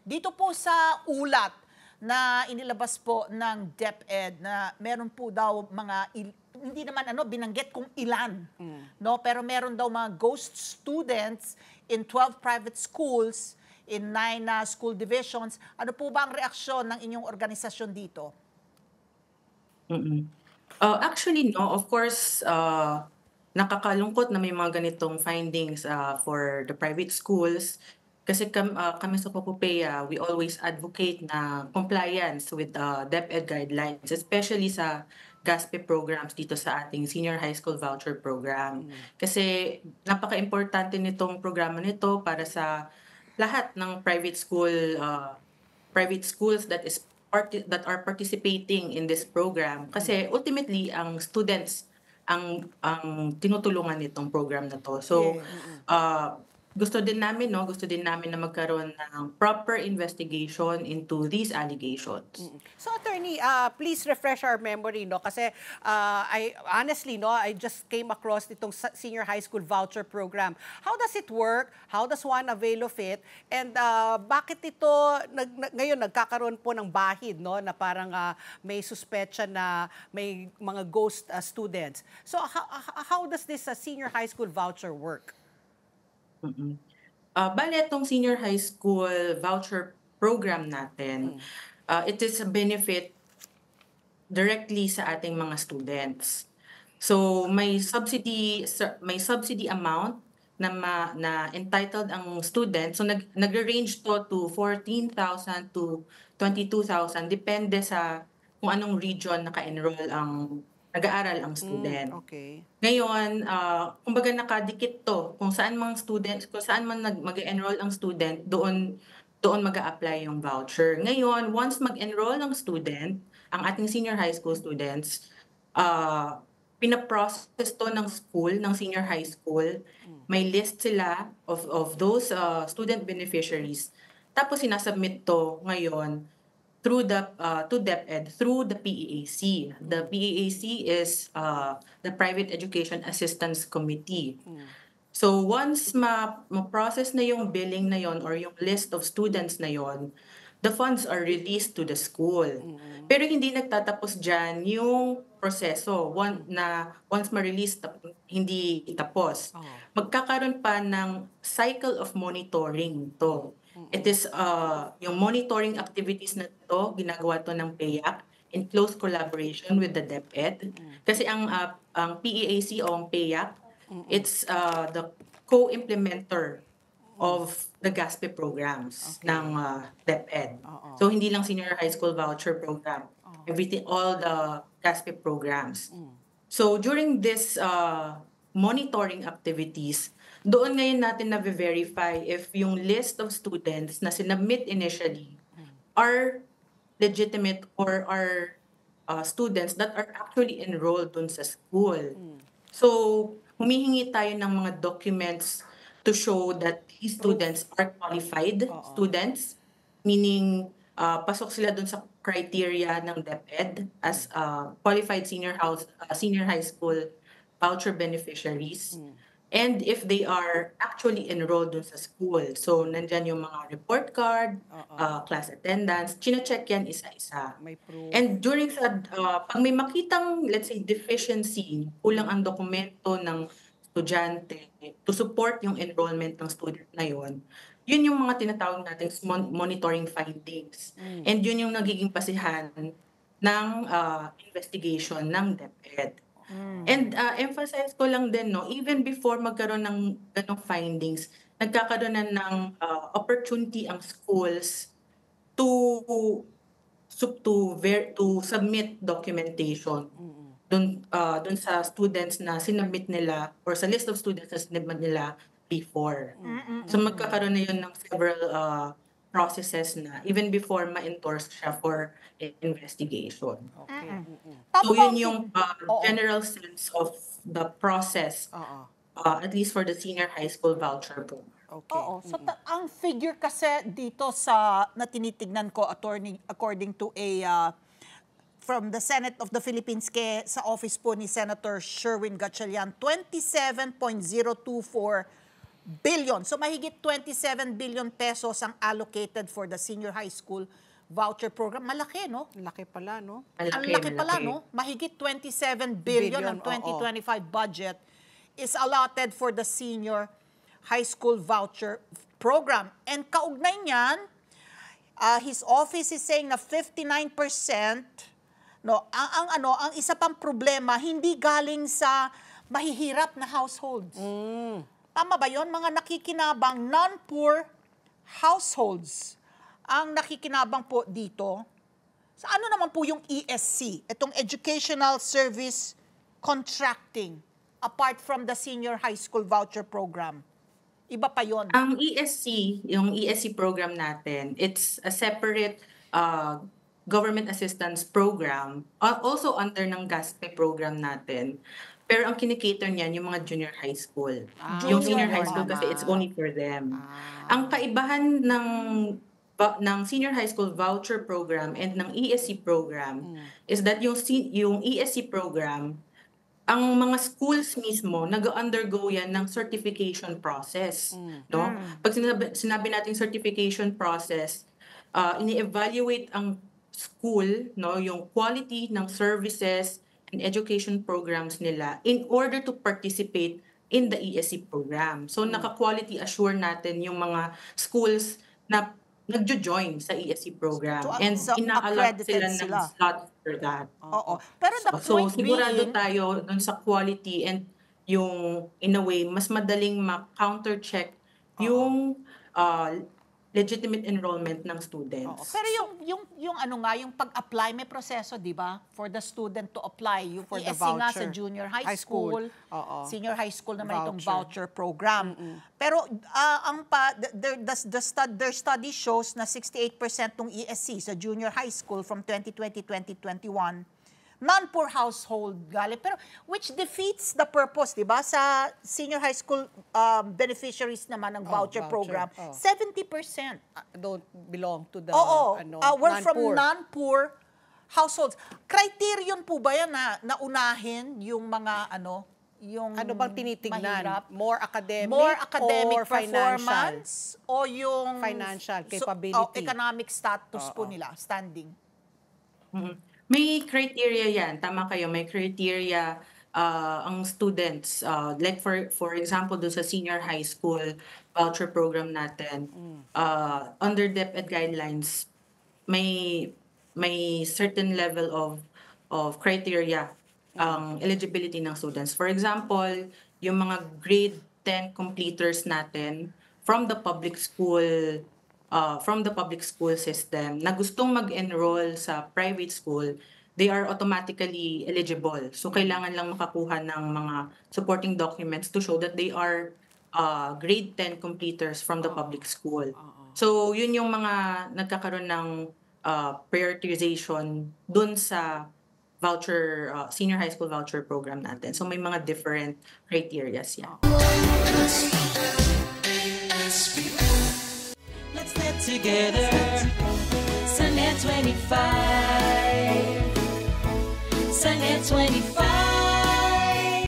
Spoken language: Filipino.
Dito po sa ulat na inilabas po ng DepEd na meron po daw mga hindi naman binanggit kung ilan, no? Pero meron daw mga ghost students in 12 private schools in 9 school divisions. Ano po ba ang reaksyon ng inyong organisasyon dito? Mm. Actually 'no, of course, nakakalungkot na may mga ganitong findings, for the private schools. Kasi kami sa Popopeya, we always advocate na compliance with the DepEd guidelines, especially sa GASPE programs dito sa ating senior high school voucher program. Kasi napaka-importante nitong programa nito para sa lahat ng private schools that are participating in this program kasi ultimately ang students ang tinutulungan nitong program na 'to. So, Yeah. gusto din namin 'no, gusto din namin na magkaroon ng proper investigation into these allegations. So attorney, please refresh our memory, no? Kasi I honestly, no, I just came across itong senior high school voucher program. How does it work? How does one avail of it? And bakit ito ngayon nagkakaroon po ng bahid, no, na parang may suspetsya na may mga ghost students. So how does this senior high school voucher work? Mm. Bale itong senior high school voucher program natin, it is a benefit directly sa ating mga students. So may subsidy amount na entitled ang student. So nagre-range to 14,000 to 22,000 depende sa kung anong region naka-enroll ang nag-aaral ang student. Okay. Ngayon, kumbaga nakadikit 'to kung saan man mag-e-enroll ang student, doon mag-a-apply yung voucher. Ngayon, once mag-enroll ang student, ang ating senior high school students, pina-process 'to ng school, ng senior high school. May list sila of those, student beneficiaries. Tapos sinasubmit 'to ngayon to DepEd through the PEAC. The PEAC is the Private Education Assistance Committee. So once ma-process na yung billing na yon or yung list of students na yon, the funds are released to the school. Pero hindi nagtatapos diyan yung proseso. Once ma-release hindi tapos. Magkakaroon pa ng cycle of monitoring to. It is yung monitoring activities na to, ginagawa to ng PEAC in close collaboration with the DepEd. Kasi ang PEAC o ang PEAC, it's the co-implementer of the GASPE programs ng DepEd. So hindi lang senior high school voucher program, all the GASPE programs. So during this monitoring activities, doon ngayon natin na-verify if yung list of students na sinubmit initially are legitimate or are students that are actually enrolled dun sa school. So, humihingi tayo ng mga documents to show that these students are qualified students, meaning pasok sila dun sa criteria ng DepEd as qualified senior high school voucher beneficiaries. And if they are actually enrolled dun sa school. So, nandyan yung mga report card, class attendance, chine-check yan isa-isa. May proof. And pag may makitang, let's say, deficiency, kulang ang dokumento ng estudyante to support yung enrollment ng student na yun yung mga tinatawag nating monitoring findings. And yun yung nagiging basihan ng investigation ng DepEd. And emphasize ko lang din, no, even before magkaroon ng ganong findings, nagkakaroon na ng opportunity ang schools to submit documentation dun sa students na sinubmit nila or sa list of students na sinubmit nila before. So magkakaroon na yun ng several processes na even before ma-endorse siya for investigation. Okay. So yun yung general sense of the process, at least for the senior high school voucher program. Okay. Oo. So, ang figure kasi dito na tinitignan ko, attorney, according to from the Senate of the Philippines sa office po ni Senator Sherwin Gatchalian, 27.024 billion. So mahigit 27 billion pesos ang allocated for the senior high school voucher program. Malaki, no? Laki pala, no? Ang laki pala, no? Mahigit 27 billion ang Billion, 2025 budget is allotted for the senior high school voucher program. And kaugnay niyan, his office is saying na 59%, no, ang isa pang problema, hindi galing sa mahihirap na households. Tama ba yon? Mga nakikinabang non-poor households ang nakikinabang po dito. Sa ano naman po yung ESC, itong Educational Service Contracting, apart from the senior high school voucher program? Iba pa yon. Ang ESC, yung ESC program natin, it's a separate government assistance program, also under ng GASPE program natin. Pero ang kinikater niyan, yung mga junior high school. Yung Junior senior high high school school. kasi it's only for them. Ang kaibahan ng senior high school voucher program and ng ESC program is that yung ESC program, ang mga schools mismo nag-undergo yan ng certification process, no? Pag sinabi nating certification process, ini-evaluate ang school, no, yung quality ng services and education programs nila in order to participate in the ESC program. So naka-quality assure natin yung mga schools na nagjo-join sa ESC program and So, ina-allot accredited sila ng sila. slot for that. Oo. Pero the So point sigurado being, tayo dun sa quality and yung in a way mas madaling ma-counter-check yung legitimate enrollment ng students. pero yung ano nga, yung pag-apply, may proseso, di ba? For the student to apply. Yung For the ESC nga sa voucher. junior high High school. school, Oo. senior high school naman itong Voucher. voucher program. Pero their study shows na 68% ng ESC sa junior high school from 2020-2021 non-poor household galing. Pero which defeats the purpose, di ba? Sa senior high school beneficiaries naman ng voucher voucher. program, Oh. 70%. Don't belong to the Oo, we're from non-poor. non-poor households. Criterion po ba yan na naunahin yung mga yung Ano bang tinitignan? mahirap? More academic, More academic or financial? performance o yung Financial capability. economic status po nila, standing. May criteria yan. Tama kayo. May criteria ang students. Like for example, doon sa senior high school voucher program natin, under DepEd guidelines, may certain level of criteria ang eligibility ng students. For example, yung mga grade 10 completers natin from the public school system na gustong mag-enroll sa private school, they are automatically eligible. So, kailangan lang makakuha ng mga supporting documents to show that they are grade 10 completers from the public school. So, yun yung mga nagkakaroon ng prioritization dun sa voucher, senior high school voucher program natin. So, may mga different criterias yan. Let's get together. Sunday 25. Sunday 25.